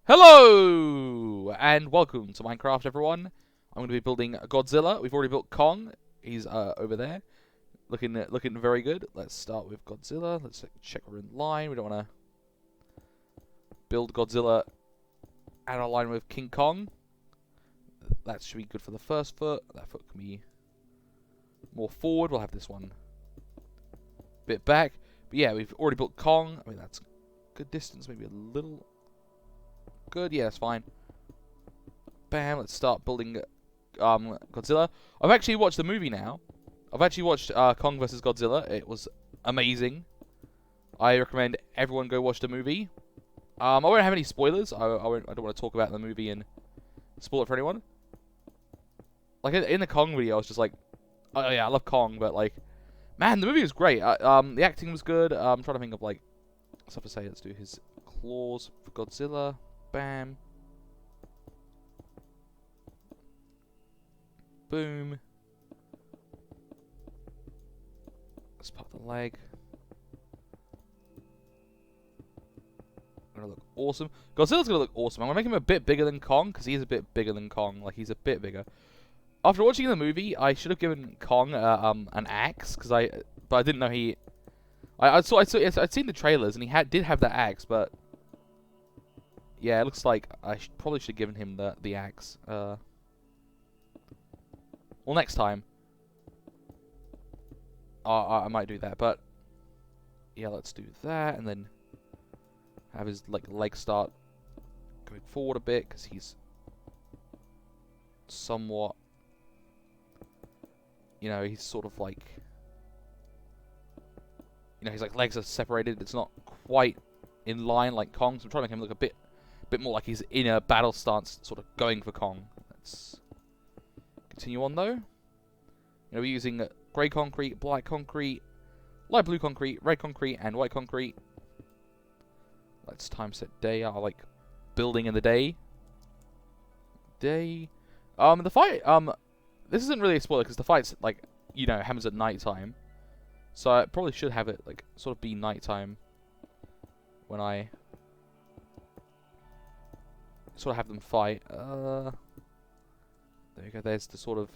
Hello and welcome to Minecraft, everyone. I'm going to be building Godzilla. We've already built Kong. He's over there, looking very good. Let's start with Godzilla. Let's check we're in line. We don't want to build Godzilla out of line with King Kong. That should be good for the first foot. That foot can be more forward. We'll have this one a bit back. But yeah, we've already built Kong. I mean, that's a good distance, maybe a little. Good, yeah, that's fine. Bam, let's start building Godzilla. I've actually watched the movie now. I've actually watched Kong vs. Godzilla. It was amazing. I recommend everyone go watch the movie. I won't have any spoilers. I don't want to talk about the movie and spoil it for anyone. Like, in the Kong video, I was just like, oh yeah, I love Kong, but like, man, the movie was great. The acting was good. I'm trying to think of like stuff to say. Let's do his claws for Godzilla. Bam. Boom. Let's pop the leg. Gonna look awesome. Godzilla's gonna look awesome. I'm gonna make him a bit bigger than Kong, because he's a bit bigger than Kong. Like, he's a bit bigger. After watching the movie, I should have given Kong an axe, but I didn't know he. I'd seen the trailers and he did have that axe, but yeah, it looks like I probably should have given him the axe. Well, next time. I might do that, but yeah, let's do that, and then have his leg start going forward a bit, because he's somewhat, you know, he's sort of like, you know, his legs are separated. It's not quite in line like Kong's. I'm trying to make him look a bit more like he's in a battle stance, sort of going for Kong. Let's continue on though. You know, we're using grey concrete, black concrete, light blue concrete, red concrete, and white concrete. Let's time set day. I like building in the day. The fight. This isn't really a spoiler because the fight's like, you know, happens at night time. So I probably should have it like sort of be nighttime when I sort of have them fight. There you go. There's the sort of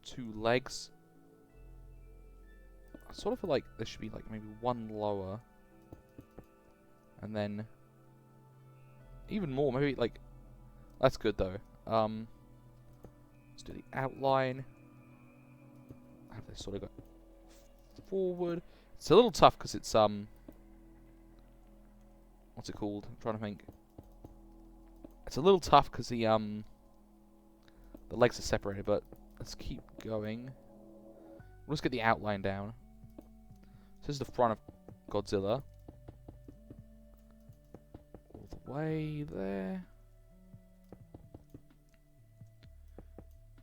two legs. I sort of feel like there should be like maybe one lower, and then even more. Maybe like that's good though. Let's do the outline. Have this sort of go forward. It's a little tough because it's what's it called? I'm trying to think. It's a little tough because the legs are separated, but let's keep going. We'll just get the outline down. This is the front of Godzilla. All the way there.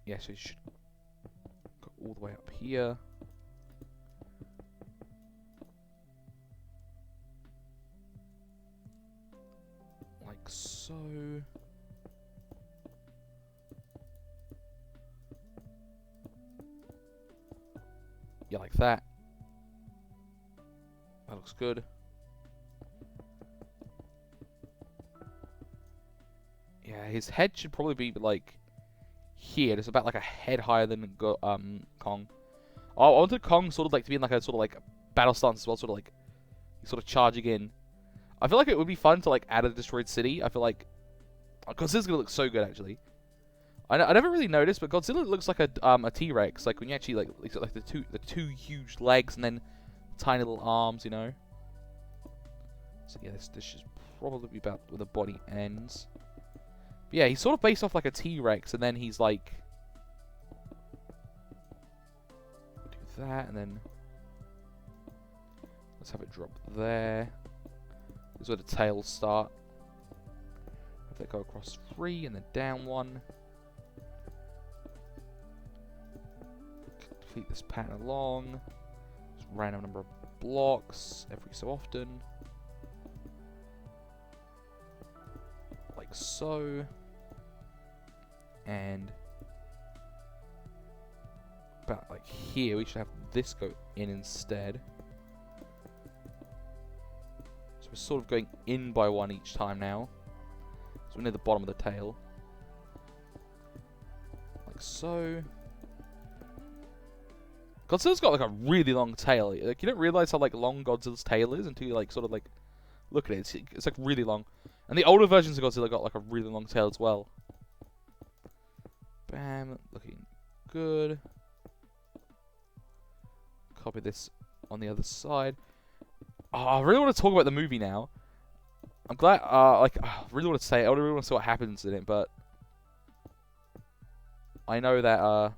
Yeah, so it should go all the way up here. Like so. Yeah, like that. That looks good. Yeah, his head should probably be like here. It's about like a head higher than Kong. I wanted Kong sort of like to be in like a sort of like battle stance as well, sort of like he's sort of charging in. I feel like it would be fun to like add a destroyed city. I feel like Godzilla's gonna look so good actually. I never really noticed, but Godzilla looks like a T-Rex. Like when you actually like the two huge legs and then tiny little arms, you know. So yeah, this should probably be about where the body ends. But yeah, he's sort of based off like a T-Rex, and then he's like do that, and then let's have it drop there. This is where the tails start. Have that go across 3 and then down 1. Complete this pattern along. Just random number of blocks every so often. Like so. And about like here, we should have this go in instead. So we're sort of going in by 1 each time now. So we're near the bottom of the tail. Like so. Godzilla's got like a really long tail. Like you don't realize how like long Godzilla's tail is until you like sort of like look at it. It's like really long. And the older versions of Godzilla got like a really long tail as well. Bam, looking good. Copy this on the other side. Oh, I really want to talk about the movie now. I'm glad, I really want to say it. I really want to see what happens in it, but I know that,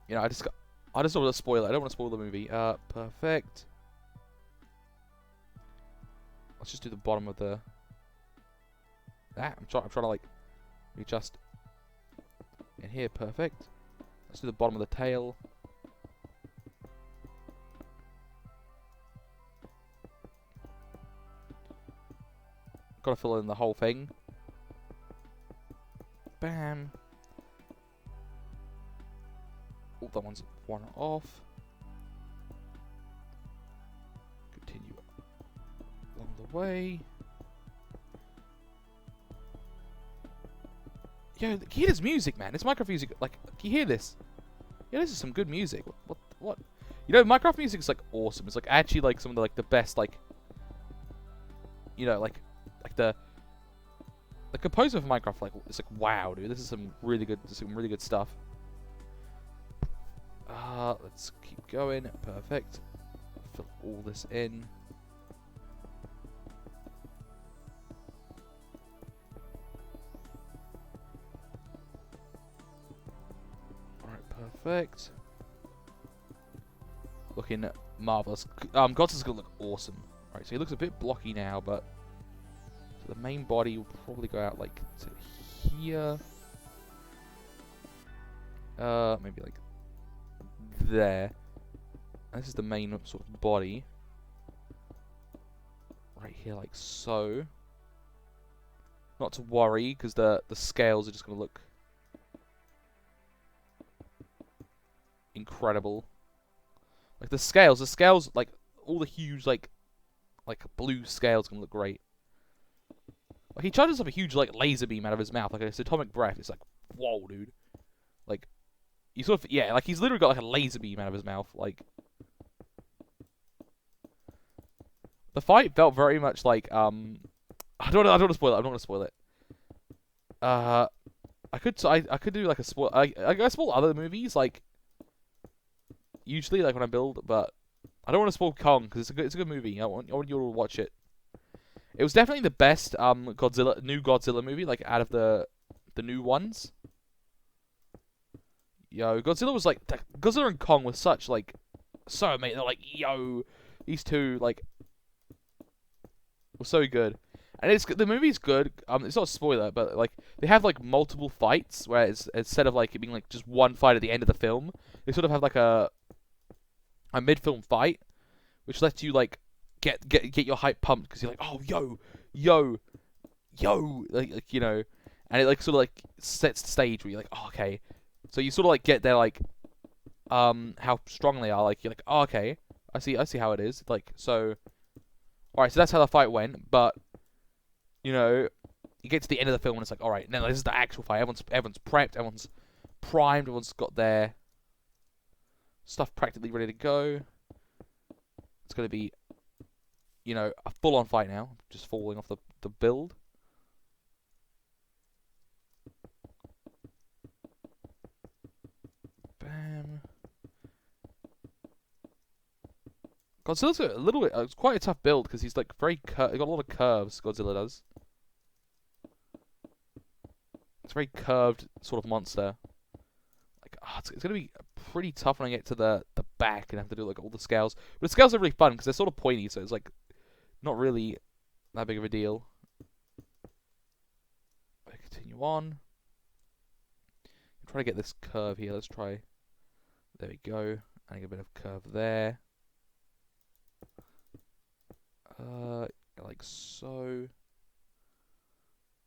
you know, I just don't want to spoil it. I don't want to spoil the movie. Perfect. Let's just do the bottom of the. I'm trying to like adjust in here. Perfect. Let's do the bottom of the tail. Gotta fill in the whole thing. Bam. Oh, that one's one off. Continue along the way. Yo, hear this music, man. It's Minecraft music. Like, can you hear this? Yeah, this is some good music. What? You know, Minecraft music is like awesome. It's like actually like some of the like the best like. You know, like the composer for Minecraft. Like, it's like wow, dude. This is some really good stuff. Let's keep going. Perfect. Fill all this in. Alright, perfect. Looking marvelous. Godzilla's gonna look awesome. Alright, so he looks a bit blocky now, but so the main body will probably go out like to here. Maybe like there. And this is the main sort of body. Right here, like so. Not to worry, because the scales are just going to look incredible. Like the scales, like all the huge like blue scales going to look great. Like he charges up a huge like laser beam out of his mouth, like it's atomic breath. It's like, whoa, dude. Like, you sort of, yeah, like he's literally got like a laser beam out of his mouth. Like, the fight felt very much like I don't want to spoil it. I don't want to spoil it. I could do like a spoil. I spoil other movies like usually like when I build, but I don't want to spoil Kong because it's a good movie. I want you all to watch it. It was definitely the best new Godzilla movie like out of the new ones. Yo, Godzilla was like Godzilla and Kong were such like so amazing. They're like, yo, these two like were so good. And the movie's good. It's not a spoiler, but like they have like multiple fights, whereas instead of like it being like just one fight at the end of the film, they sort of have like a mid-film fight, which lets you like get your hype pumped because you're like, oh yo, like you know, and it like sort of like sets the stage where you're like, oh, okay, so you sort of like get there like how strong they are, like you're like, oh, okay, I see how it is, like so. All right, so that's how the fight went, but you know, you get to the end of the film and it's like, all right, now this is the actual fight. Everyone's prepped, everyone's primed, everyone's got their stuff practically ready to go. It's gonna be, you know, a full-on fight now. Just falling off the build. Bam. Godzilla's a little bit. It's quite a tough build because he's like very. He got a lot of curves. Godzilla does. It's a very curved sort of monster. Like, it's gonna be pretty tough when I get to the back and have to do like all the scales. But the scales are really fun because they're sort of pointy, so it's like not really that big of a deal. I continue on. Try to get this curve here. Let's try. There we go. Adding a bit of curve there. Like so.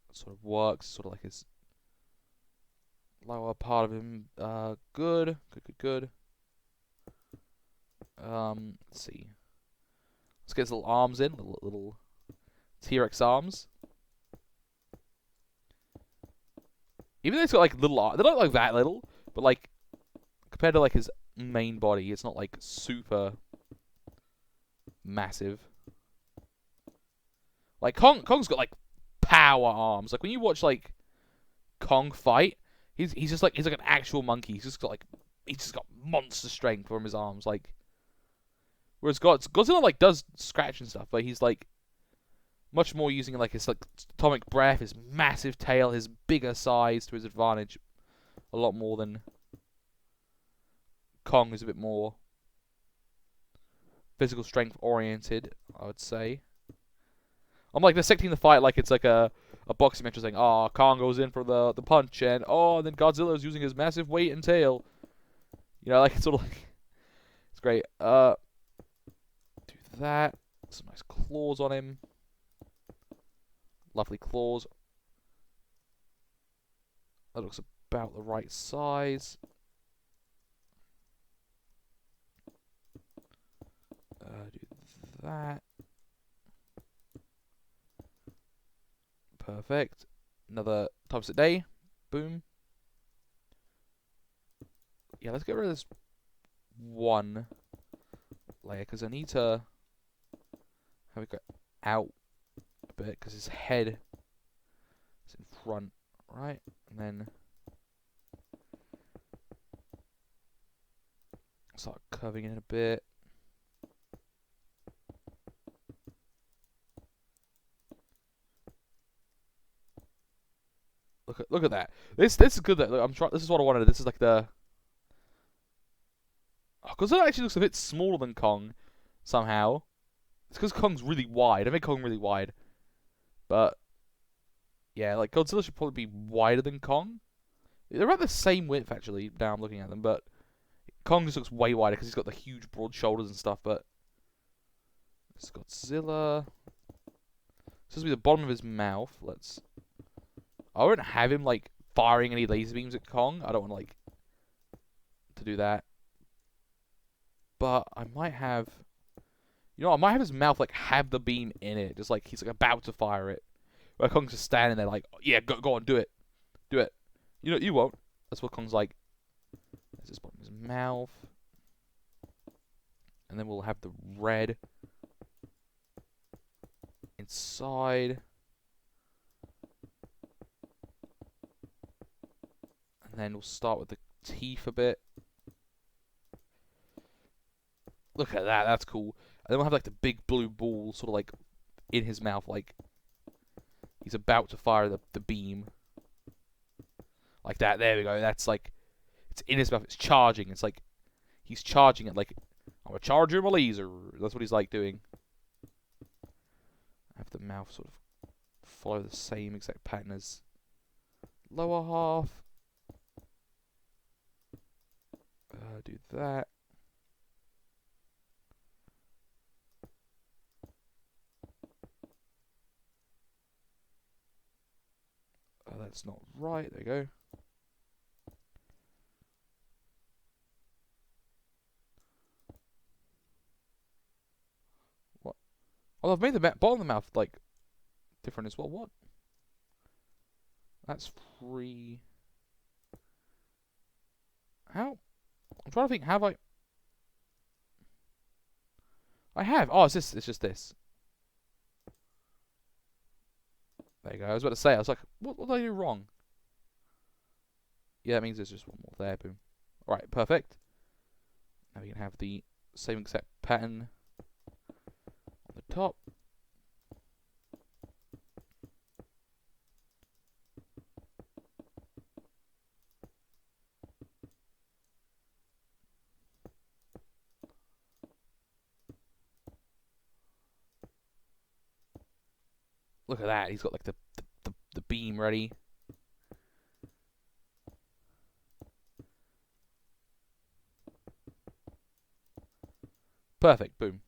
That sort of works. Sort of like his lower part of him. Good. Let's see. Let's get his little arms in. Little T-Rex arms. Even though it's got like little arms, they're not like that little, but like compared to like his main body, it's not like super massive. Like Kong's got like power arms. Like when you watch like Kong fight, he's just like an actual monkey. He's just got monster strength from his arms. Like whereas Godzilla like does scratch and stuff, but he's like much more using like his like atomic breath, his massive tail, his bigger size to his advantage, a lot more than Kong, who's a bit more physical strength oriented, I would say. I'm like dissecting the fight like it's like a boxing match, saying, "Oh, Kong goes in for the punch, and then Godzilla's using his massive weight and tail." You know, like it's sort of like it's great. Do that. Some nice claws on him. Lovely claws. That looks about the right size. Do that. Perfect. Another times a day. Boom. Yeah, let's get rid of this one layer because I need to have it go out a bit because his head is in front, right? And then start curving in a bit. Look at that. This is good. That I'm trying. This is what I wanted. This is like the. Oh, Godzilla actually looks a bit smaller than Kong, somehow. It's because Kong's really wide. I made Kong really wide, but yeah, like Godzilla should probably be wider than Kong. They're about the same width actually. Now I'm looking at them, but Kong just looks way wider because he's got the huge, broad shoulders and stuff. But it's Godzilla. This will be the bottom of his mouth. I won't have him like firing any laser beams at Kong. I don't want like to do that. But I might have, I might have his mouth like have the beam in it, just like he's like about to fire it. Where Kong's just standing there like, yeah, go on, do it. You won't. That's what Kong's like. There's his bottom of his mouth. And then we'll have the red inside. And then we'll start with the teeth a bit. Look at that, that's cool. And then we'll have like the big blue ball sort of like in his mouth, like he's about to fire the beam. Like that, there we go. That's like, it's in his mouth, it's charging. It's like, he's charging it like, I'm gonna charge you with a laser. That's what he's like doing. Have the mouth sort of follow the same exact pattern as lower half. Do that. That's not right. There you go. What? Oh, I've made the bottom of the mouth like different as well. What? That's free. How? I'm trying to think. Have I? I have. Oh, it's just this. There you go. I was about to say. I was like, what did I do wrong? Yeah, that means there's just one more there. Boom. All right, perfect. Now we can have the same exact pattern on the top. Look at that. He's got like the beam ready. Perfect. Boom.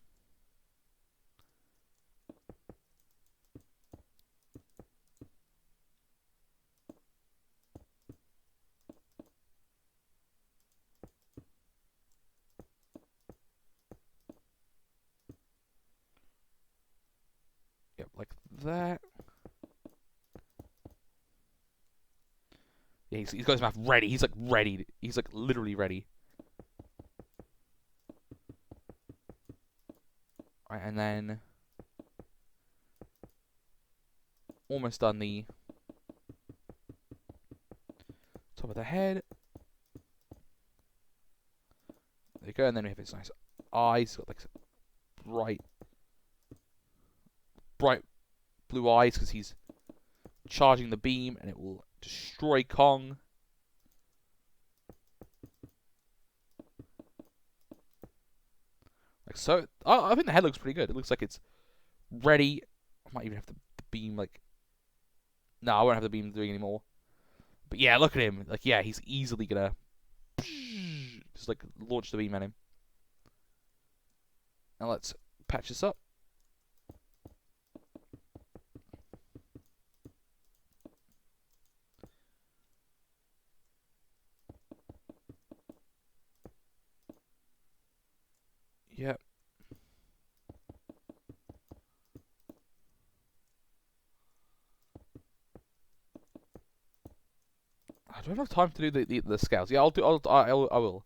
Yep, like that. Yeah, he's got his mouth ready. He's like ready. He's like literally ready. Right, and then almost done the top of the head. There you go, and then we have his nice eyes. Got like bright blue eyes because he's charging the beam, and it will destroy Kong. Like so. I think the head looks pretty good. It looks like it's ready. I might even have the beam like. No, I won't have the beam doing anymore. But yeah, look at him. Like, yeah, he's easily gonna just like launch the beam at him. Now let's patch this up. Yep. I don't have time to do the scales. Yeah, I will.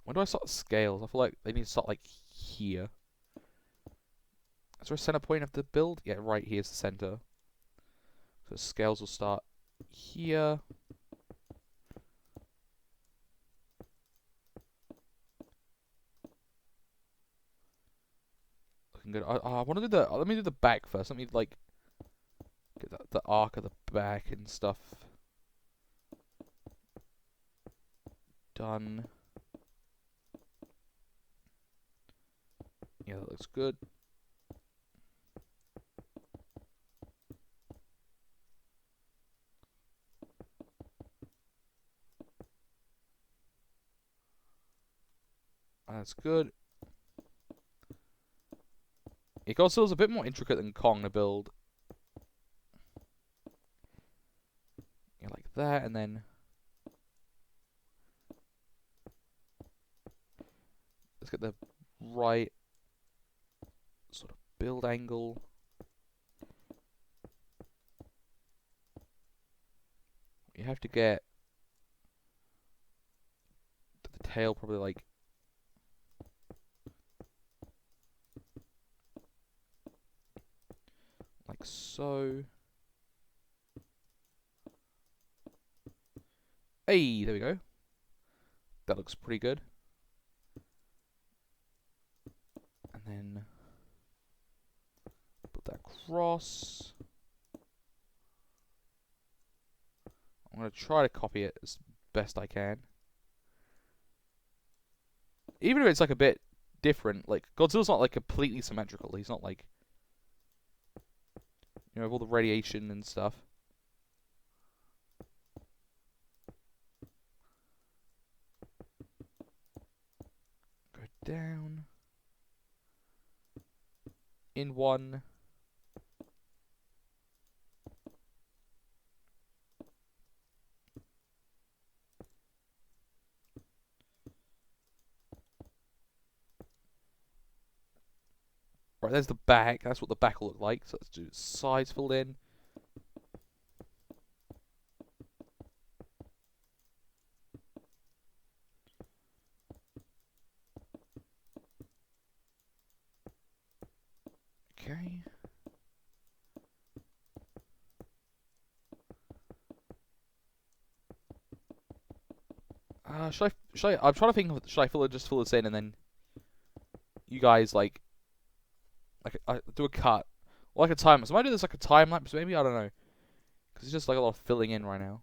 When do I start the scales? I feel like they need to start like here. Is there a center point of the build? Yeah, right here's the center. So scales will start here. Looking good. I want to do the. Let me do the back first. Let me like get the arc of the back and stuff done. Yeah, that looks good. That's good. Yeah, Godzilla's a bit more intricate than Kong to build. Yeah, like that, and then let's get the right sort of build angle. You have to get the tail probably like so. Hey, there we go. That looks pretty good. And then put that across. I'm going to try to copy it as best I can. Even if it's like a bit different, like Godzilla's not like completely symmetrical. He's not like, you know, with all the radiation and stuff. Go down. In one. Right, there's the back. That's what the back will look like. So let's do sides filled in. Okay. Should I? I'm trying to think of. Should I just fill this in and then you guys like do a cut or like a time? So I might do this like a time lapse. Maybe I don't know. Because it's just like a lot of filling in right now.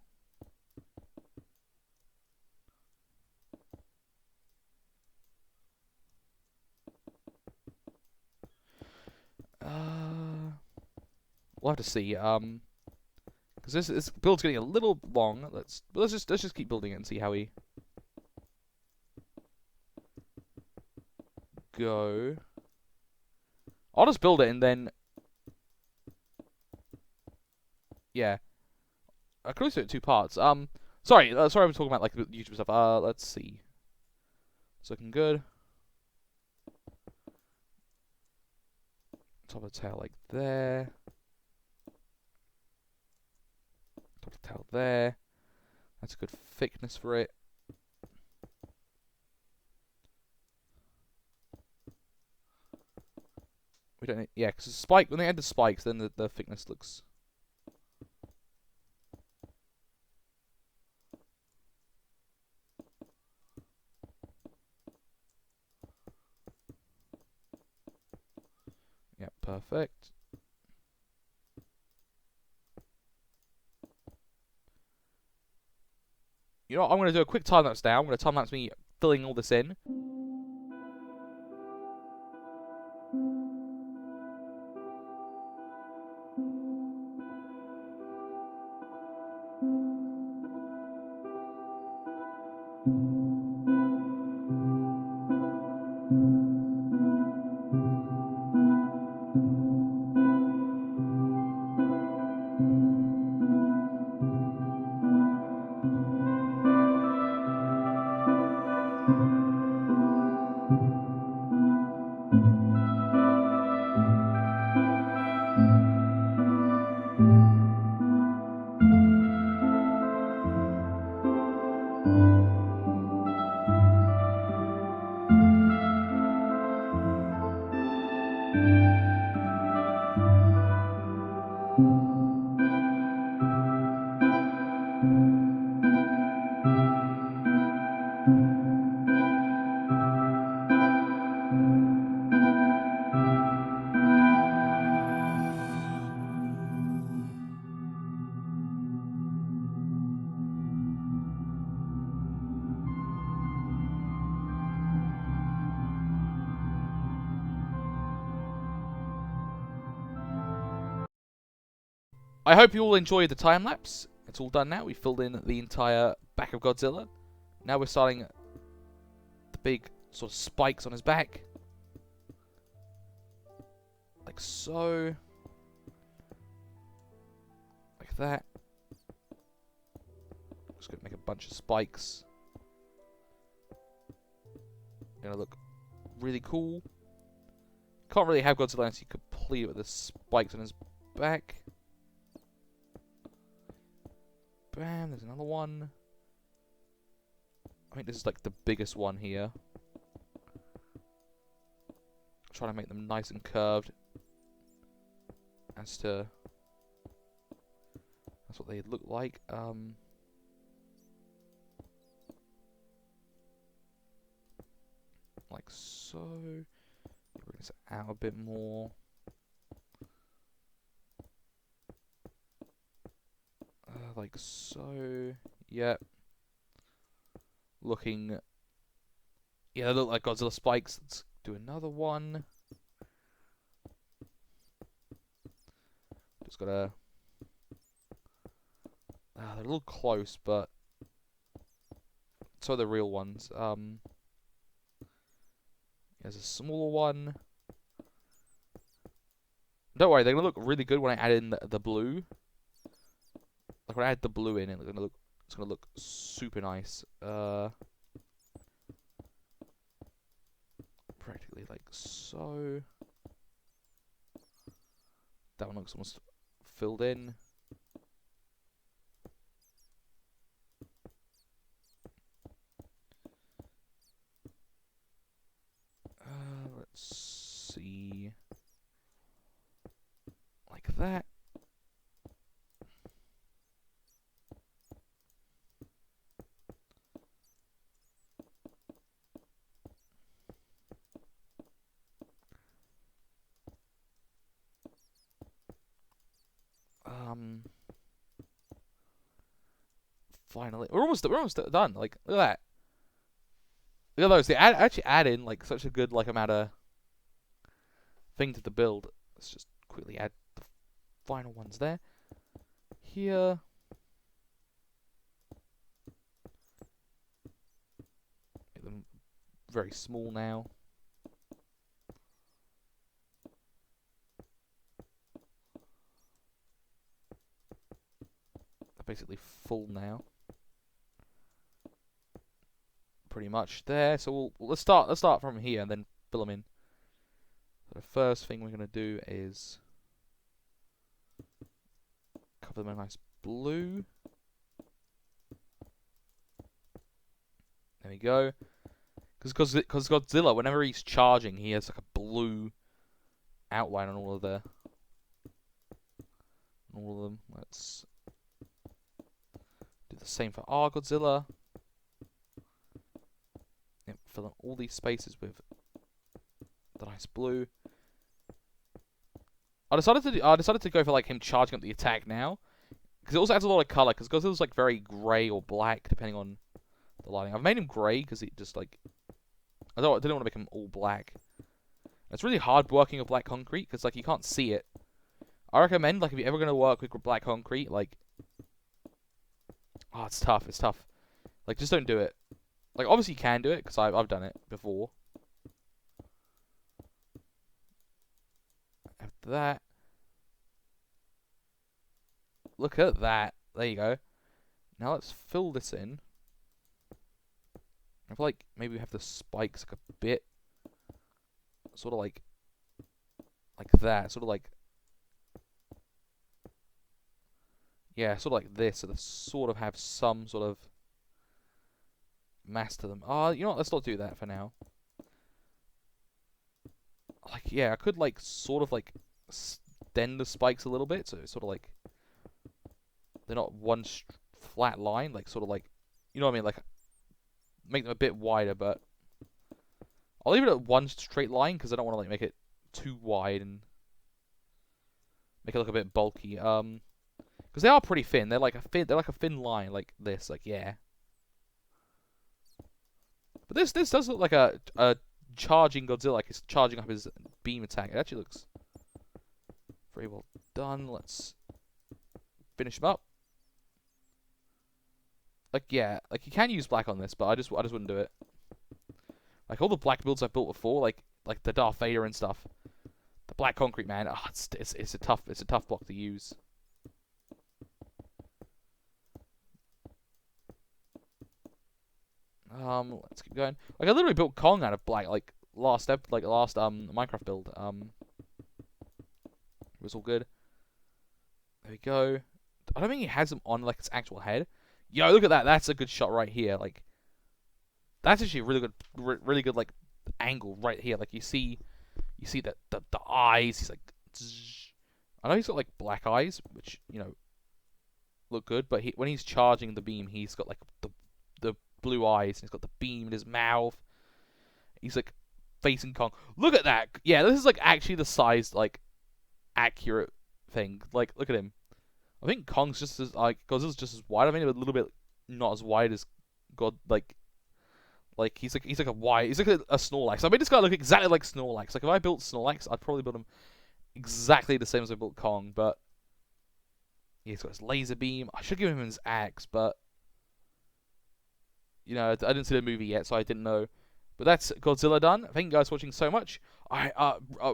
We'll have to see. Because this build's getting a little long. Let's just keep building it and see how we go. I'll just build it and then yeah. I could also do it in 2 parts. Sorry, I'm talking about like YouTube stuff. Let's see. It's looking good. Top of the tail like there. Top of the tail there. That's a good thickness for it. We don't need, yeah, because the spike, when they add the spikes, then the thickness looks... Yeah, perfect. You know what, I'm going to do a quick time lapse now. I'm going to time lapse me filling all this in. I hope you all enjoyed the time lapse. It's all done now. We filled in the entire back of Godzilla. Now we're starting the big sort of spikes on his back. Like so. Like that. Just gonna make a bunch of spikes. Gonna look really cool. Can't really have Godzilla unless you complete it with the spikes on his back. Bam, there's another one. I think this is like the biggest one here. Trying to make them nice and curved. That's what they look like. Like so. Bring this out a bit more. Like so. Yep. Looking. Yeah, they look like Godzilla spikes. Let's do another one. Just gotta. They're a little close, but so are the real ones. There's a smaller one. Don't worry, they're gonna look really good when I add in the blue. Like when I add the blue in, it's gonna look super nice. Practically like so. That one looks almost filled in. Let's see. Like that. Finally, we're almost done. Like, look at that. Look at those. They actually add in like such a good like amount of thing to the build. Let's just quickly add the final ones there. Here. Make them very small now. They're basically full now. pretty much there. So let's start from here and then fill them in. So the first thing we're gonna do is cover them in a nice blue. There we go. Because Godzilla, whenever he's charging, he has like a blue outline on all of them. Let's do the same for our Godzilla. Yep, fill in all these spaces with the nice blue. I decided to go for like him charging up the attack now, because it also adds a lot of color. Because Godzilla's like very grey or black depending on the lighting. I've made him grey because he just like I didn't want to make him all black. It's really hard working with black concrete because like you can't see it. I recommend like if you're ever gonna work with black concrete, like it's tough. It's tough. Like just don't do it. Like obviously you can do it because I've done it before. After that, look at that. There you go. Now let's fill this in. I feel like maybe we have the spikes like a bit, sort of like that, sort of like, yeah, sort of like this, so they sort of have some sort of mass to them. You know what, let's not do that for now. Like, yeah, I could like sort of like extend the spikes a little bit, so it's sort of like they're not one flat line, like sort of like, you know what I mean, like make them a bit wider, but I'll leave it at one straight line because I don't want to like make it too wide and make it look a bit bulky. Because they are pretty thin. They're like a thin line like this. Like yeah. But this does look like a charging Godzilla, like he's charging up his beam attack. It actually looks very well done. Let's finish him up. Like yeah, like you can use black on this, but I just wouldn't do it. Like all the black builds I've built before, like the Darth Vader and stuff, the black concrete, man, it's a tough block to use. Let's keep going. Like I literally built Kong out of black, like last Minecraft build. It was all good. There we go. I don't think he has them on like its actual head. Yo, look at that. That's a good shot right here. Like, that's actually a really good like angle right here. Like you see the eyes. He's like, zzz. I know he's got like black eyes, which you know look good. But when he's charging the beam, he's got like the blue eyes. And he's got the beam in his mouth. He's like facing Kong. Look at that. Yeah, this is like actually the size like accurate thing. Like, look at him. I think Kong's just as like Godzilla's just as wide. I mean, a little bit not as wide as God. Like he's like a wide. He's like a Snorlax. I made this guy look exactly like Snorlax. Like if I built Snorlax, I'd probably build him exactly the same as I built Kong. But yeah, he's got his laser beam. I should give him his axe, but you know I didn't see the movie yet, so I didn't know. But that's Godzilla done. Thank you guys for watching so much.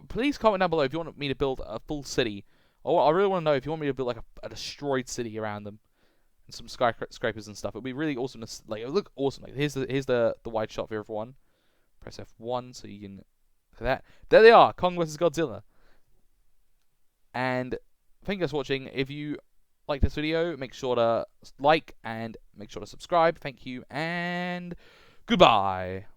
Please comment down below if you want me to build a full city. I really want to know if you want me to build like a destroyed city around them and some skyscrapers and stuff. It'd be really awesome. Like it would look awesome. Like here's the wide shot for everyone. Press F1 so you can look at that. There they are, Kong vs Godzilla. And thank you guys for watching. If you like this video, make sure to like and make sure to subscribe. Thank you and goodbye.